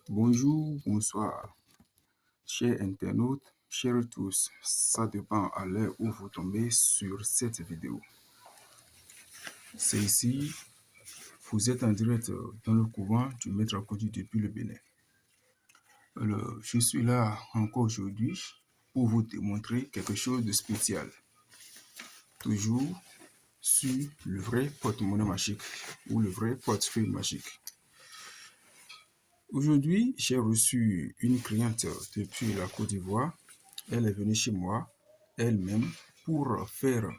Bonjour, bonsoir, chers internautes, chers tous. Ça dépend à l'heure où vous tombez sur cette vidéo. C'est ici, vous êtes en direct dans le couvent du Maître Akodji depuis le Bénin. Je suis là encore aujourd'hui pour vous démontrer quelque chose de spécial. Toujours sur le vrai porte-monnaie magique ou le vrai portefeuille magique. Aujourd'hui, j'ai reçu une cliente depuis la Côte d'Ivoire. Elle est venue chez moi elle-même pour faire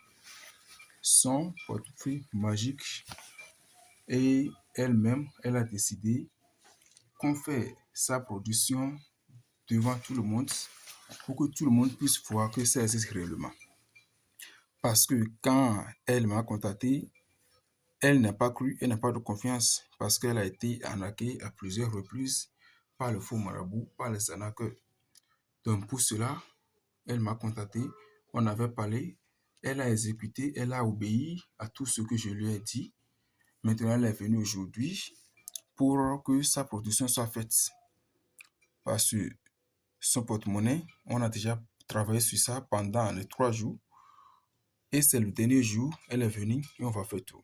son portefeuille magique et elle-même, elle a décidé qu'on fait sa production devant tout le monde pour que tout le monde puisse voir que ça existe réellement. Parce que quand elle m'a contacté, elle n'a pas cru, elle n'a pas de confiance parce qu'elle a été arnaquée à plusieurs reprises par le faux marabout, par les arnaqueurs. Donc pour cela, elle m'a contacté, on avait parlé, elle a exécuté, elle a obéi à tout ce que je lui ai dit. Maintenant, elle est venue aujourd'hui pour que sa production soit faite. Parce que son porte-monnaie, on a déjà travaillé sur ça pendant les 3 jours. Et c'est le dernier jour, elle est venue et on va faire tout.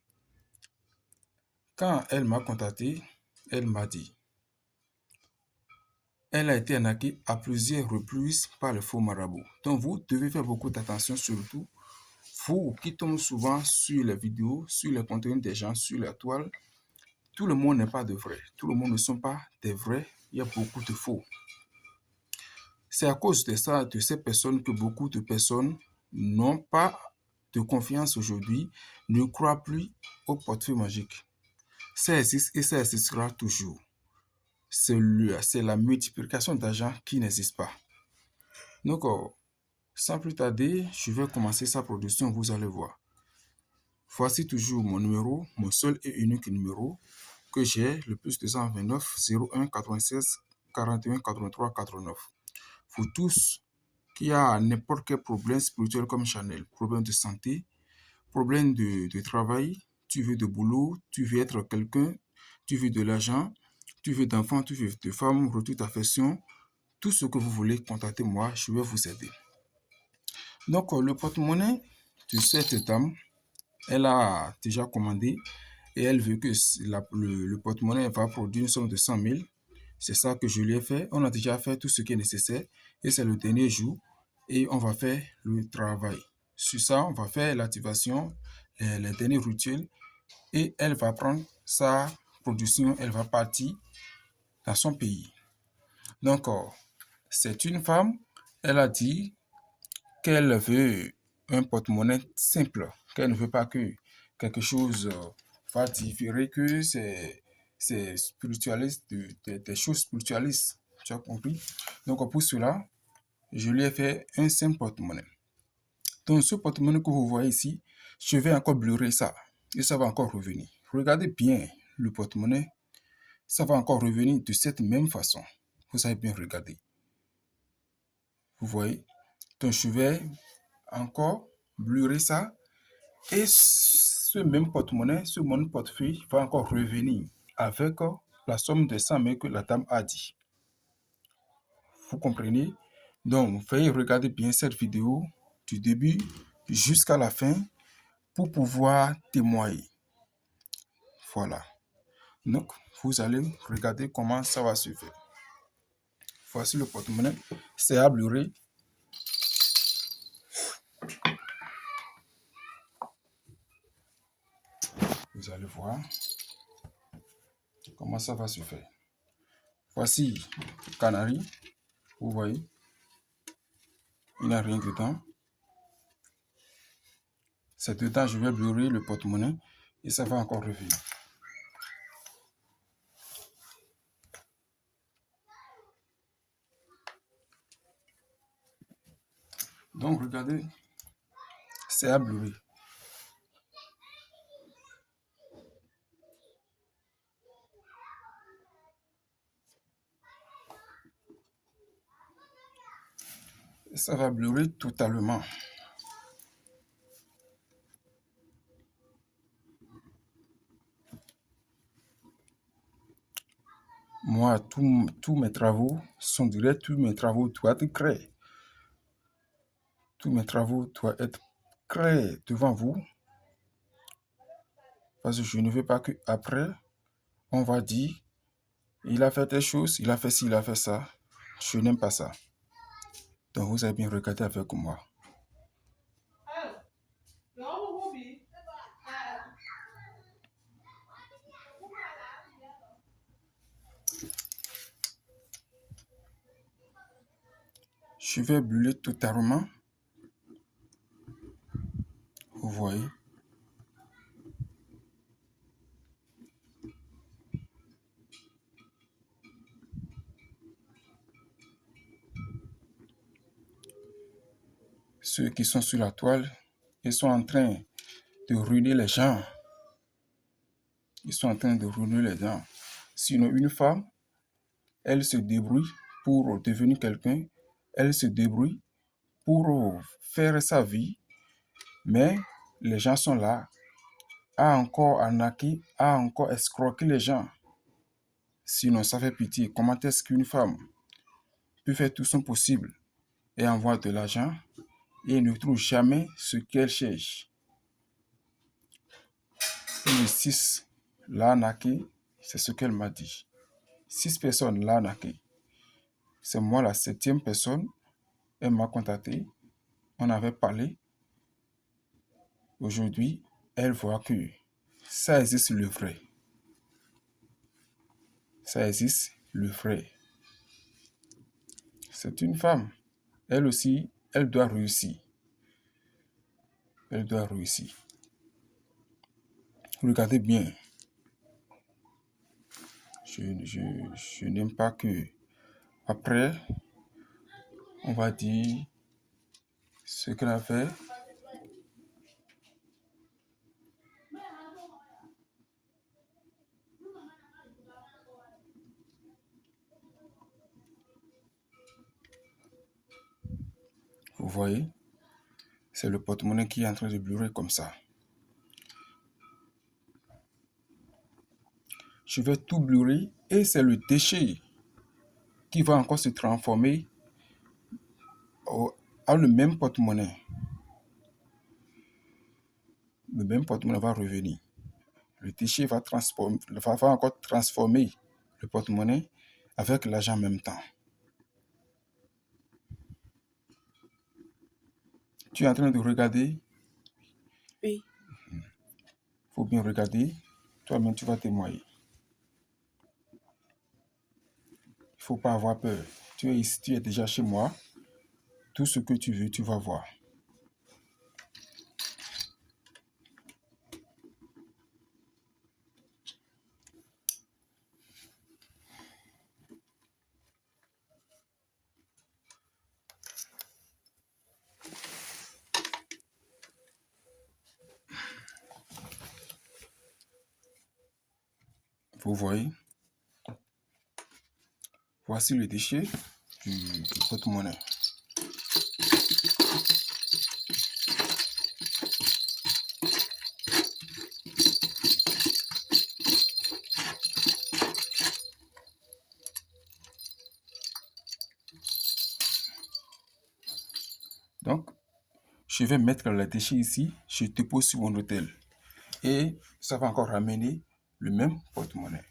Quand elle m'a contacté, elle m'a dit, elle a été arnaquée à plusieurs reprises par le faux marabout. Donc vous devez faire beaucoup d'attention surtout. Vous qui tombez souvent sur les vidéos, sur les contenus des gens, sur la toile, tout le monde n'est pas de vrai. Tout le monde ne sont pas des vrais. Il y a beaucoup de faux. C'est à cause de ça, de ces personnes, que beaucoup de personnes n'ont pas de confiance aujourd'hui, ne croient plus au portefeuille magique. Ça existe et ça existera toujours. C'est la multiplication d'argent qui n'existe pas. Donc, sans plus tarder, je vais commencer sa production, vous allez voir. Voici toujours mon numéro, mon seul et unique numéro que j'ai, le plus 229 01 96 41 83 89. Vous tous qui a n'importe quel problème spirituel comme Chanel, problème de santé, problème de travail, tu veux de boulot, tu veux être quelqu'un, tu veux de l'argent, tu veux d'enfants, tu veux de femmes, retour d'affection, tout ce que vous voulez, contactez-moi, je vais vous aider. Donc, le porte-monnaie de cette dame, elle a déjà commandé et elle veut que le porte-monnaie va produire une somme de 100 000. C'est ça que je lui ai fait. On a déjà fait tout ce qui est nécessaire et c'est le dernier jour et on va faire le travail. Sur ça, on va faire l'activation, les derniers rituels et elle va prendre sa production, elle va partir dans son pays. Donc, c'est une femme, elle a dit qu'elle veut un porte-monnaie simple, qu'elle ne veut pas que quelque chose va différer, que c'est spiritualiste, des choses spiritualistes. Tu as compris? Donc pour cela, je lui ai fait un simple porte-monnaie. Donc ce porte-monnaie que vous voyez ici, je vais encore blurrer ça et ça va encore revenir. Regardez bien le porte-monnaie, ça va encore revenir de cette même façon. Vous avez bien regardé. Vous voyez? Donc je vais encore blurrer ça et ce même porte-monnaie, ce même portefeuille va encore revenir avec la somme de 100 000 que la dame a dit. Vous comprenez? Donc, veuillez regarder bien cette vidéo du début jusqu'à la fin pour pouvoir témoigner. Voilà. Donc, vous allez regarder comment ça va se faire. Voici le porte-monnaie. C'est à blurrer. Vous allez voir comment ça va se faire. Voici Canary. Vous voyez, il n'y a rien dedans. C'est dedans, je vais blurrer le porte-monnaie et ça va encore revenir. Donc, regardez, c'est à blurrer. Et ça va blurrer totalement. Moi, tous mes travaux sont directs, tous mes travaux doivent être clairs. Tous mes travaux doivent être clairs devant vous. Parce que je ne veux pas qu'après, on va dire, il a fait telle chose, il a fait ci, il a fait ça. Je n'aime pas ça. Donc, vous avez bien regardé avec moi. Je vais brûler totalement. Vous voyez. Ceux qui sont sur la toile, ils sont en train de ruiner les gens. Ils sont en train de ruiner les gens. Sinon, une femme, elle se débrouille pour devenir quelqu'un. Elle se débrouille pour faire sa vie. Mais les gens sont là, à encore arnaquer, à encore escroquer les gens. Sinon, ça fait pitié. Comment est-ce qu'une femme peut faire tout son possible et avoir de l'argent et ne trouve jamais ce qu'elle cherche? Et le 6 l'a arnaqué, c'est ce qu'elle m'a dit. 6 personnes l'ont arnaqué. C'est moi la 7e personne. Elle m'a contacté. On avait parlé. Aujourd'hui, elle voit que ça existe le vrai. Ça existe le vrai. C'est une femme. Elle aussi, elle doit réussir. Elle doit réussir. Regardez bien. Je n'aime pas que après, on va dire ce qu'elle a fait. Vous voyez, c'est le porte-monnaie qui est en train de brûler comme ça. Je vais tout brûler et c'est le déchet qui va encore se transformer en le même porte-monnaie. Le même porte-monnaie va revenir. Le déchet va encore transformer le porte-monnaie avec l'argent en même temps. Tu es en train de regarder? Oui. Il faut bien regarder. Toi-même, tu vas témoigner. Il ne faut pas avoir peur. Tu es ici, tu es déjà chez moi. Tout ce que tu veux, tu vas voir. Vous voyez? Voici le déchet du porte-monnaie. Donc, je vais mettre le déchet ici, je dépose sur mon hôtel. Et ça va encore ramener le même porte-monnaie.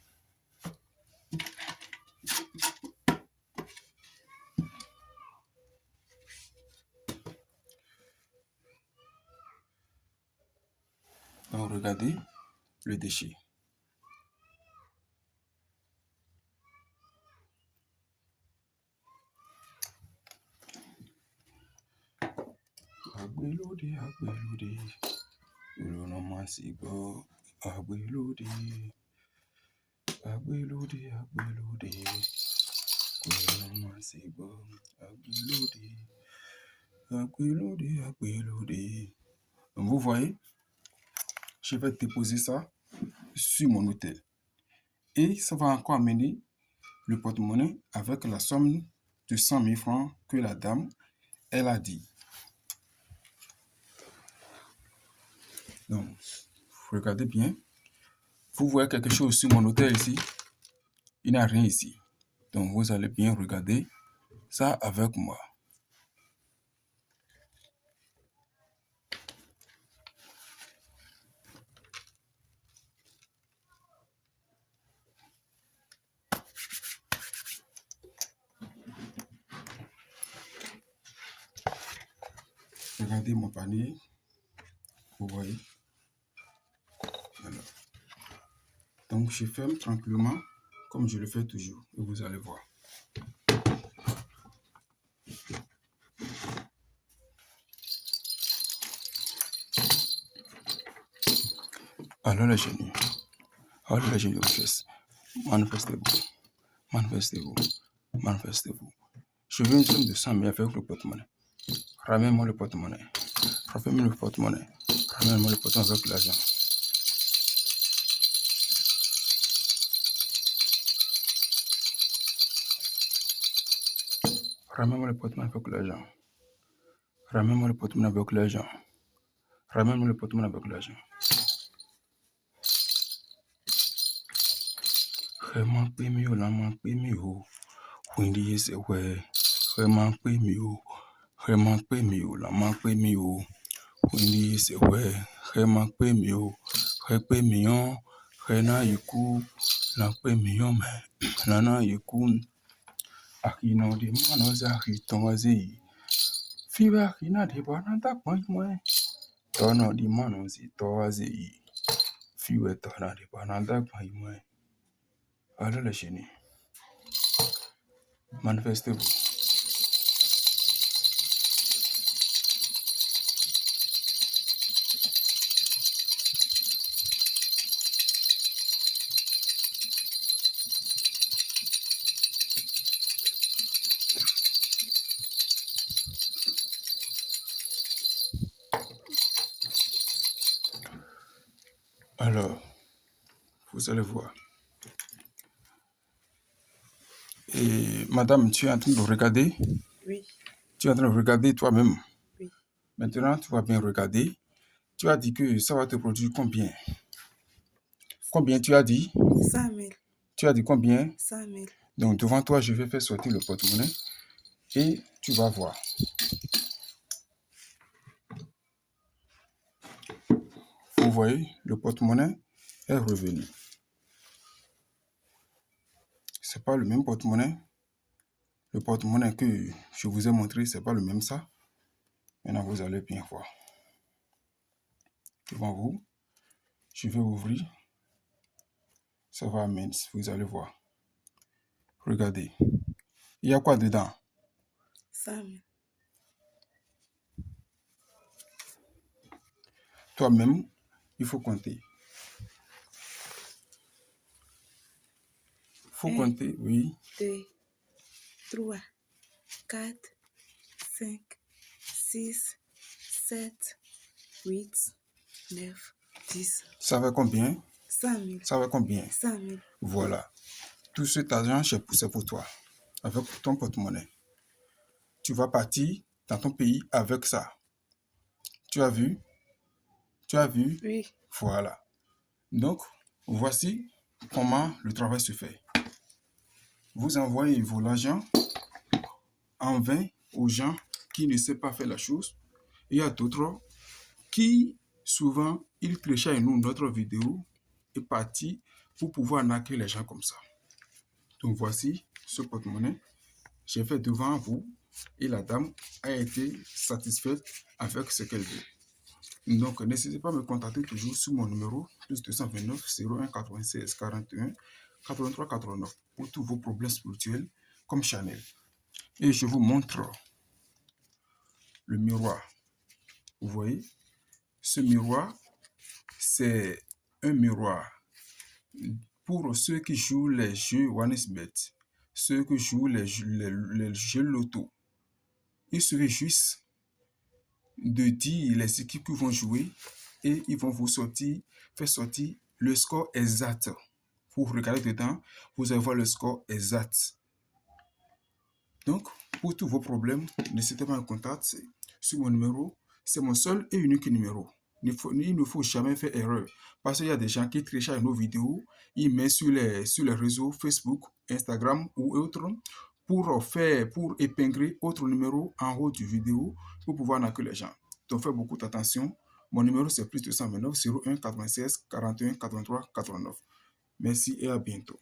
Donc, regardez le déchet. Agbelode, agbelode, olonamasigo, agbelode, agbelode, agbelode, olonamasigo, agbelode, agbelode, agbelode. Donc, vous voyez, je vais déposer ça sur mon hôtel. Et ça va encore amener le porte-monnaie avec la somme de 100 000 francs que la dame, elle a dit. Donc, regardez bien. Vous voyez quelque chose sur mon hôtel ici? Il n'y a rien ici. Donc, vous allez bien regarder ça avec moi. Regardez mon panier. Vous voyez. Voilà. Donc, je ferme tranquillement, comme je le fais toujours. Et vous allez voir. Alors, les génies. Alors, les génies de richesse. Manifestez-vous. Manifestez-vous. Manifestez-vous. Je veux une somme de 100 000 avec le porte-monnaie. Ramène-moi le porte-monnaie. Ramène-moi le porte-monnaie. Ramène-moi le porte-monnaie avec l'argent. Ramène-moi le porte-monnaie avec l'argent. Ramène-moi le porte-monnaie avec l'argent. Ramène-moi le porte-monnaie avec l'argent. Vraiment pé mi o, la man pé mi o. Windy is away. Vraiment pé mi o. Vraiment pé mi o, la man pé mi o. Windy is away. Vraiment pé mi o. Pé mi o. Rena yiku. La pé mi o me. Lana yiku. Akino di mano za hiton wazi. Fiba akina di bananta kwan mwe. Tono di mano zi to wazi. Fiwe tona di bananta kwan mwe. Alors les génies, manifestez-vous. Alors, vous allez voir. Et madame, tu es en train de regarder? Oui. Tu es en train de regarder toi-même? Oui. Maintenant, tu vas bien regarder. Tu as dit que ça va te produire combien? Combien tu as dit? 100 000. Tu as dit combien? 100 000. Donc, devant toi, je vais faire sortir le porte-monnaie et tu vas voir. Vous voyez, le porte-monnaie est revenu. Ce n'est pas le même porte-monnaie. Le porte-monnaie que je vous ai montré, ce n'est pas le même ça. Maintenant, vous allez bien voir. Devant vous, je vais ouvrir. Ça va mince, vous allez voir. Regardez. Il y a quoi dedans? 100 000. Toi-même, il faut compter. Il faut compter, oui. 2, 3, 4, 5, 6, 7, 8, 9, 10. Ça va combien? 100 000. Ça va combien? 100 000. Voilà. Tout cet argent, c'est pour toi. Avec ton porte-monnaie. Tu vas partir dans ton pays avec ça. Tu as vu? Tu as vu? Oui. Voilà. Donc, voici comment le travail se fait. Vous envoyez vos argent en vain aux gens qui ne savent pas faire la chose. Il y a d'autres qui, souvent, ils téléchargent nous notre vidéo et partent pour pouvoir arnaquer les gens comme ça. Donc, voici ce porte-monnaie. J'ai fait devant vous et la dame a été satisfaite avec ce qu'elle veut. Donc, n'hésitez pas à me contacter toujours sur mon numéro plus 229 01 96 41 83 89 pour tous vos problèmes spirituels comme Chanel. Et je vous montre le miroir. Vous voyez, ce miroir, c'est un miroir pour ceux qui jouent les jeux OneXBet, ceux qui jouent les jeux loto. Il suffit juste de dire les équipes qui vont jouer et ils vont vous faire sortir le score exact. Vous regardez dedans, vous allez voir le score exact. Donc, pour tous vos problèmes, n'hésitez pas à me contacter sur mon numéro. C'est mon seul et unique numéro. il ne faut jamais faire erreur. Parce qu'il y a des gens qui téléchargent nos vidéos, ils mettent sur les réseaux Facebook, Instagram ou autres pour épingler autre numéro en haut du vidéo pour pouvoir narguer les gens. Donc, faites beaucoup attention. Mon numéro, c'est plus 229 01 96 41 83 89. Merci et à bientôt.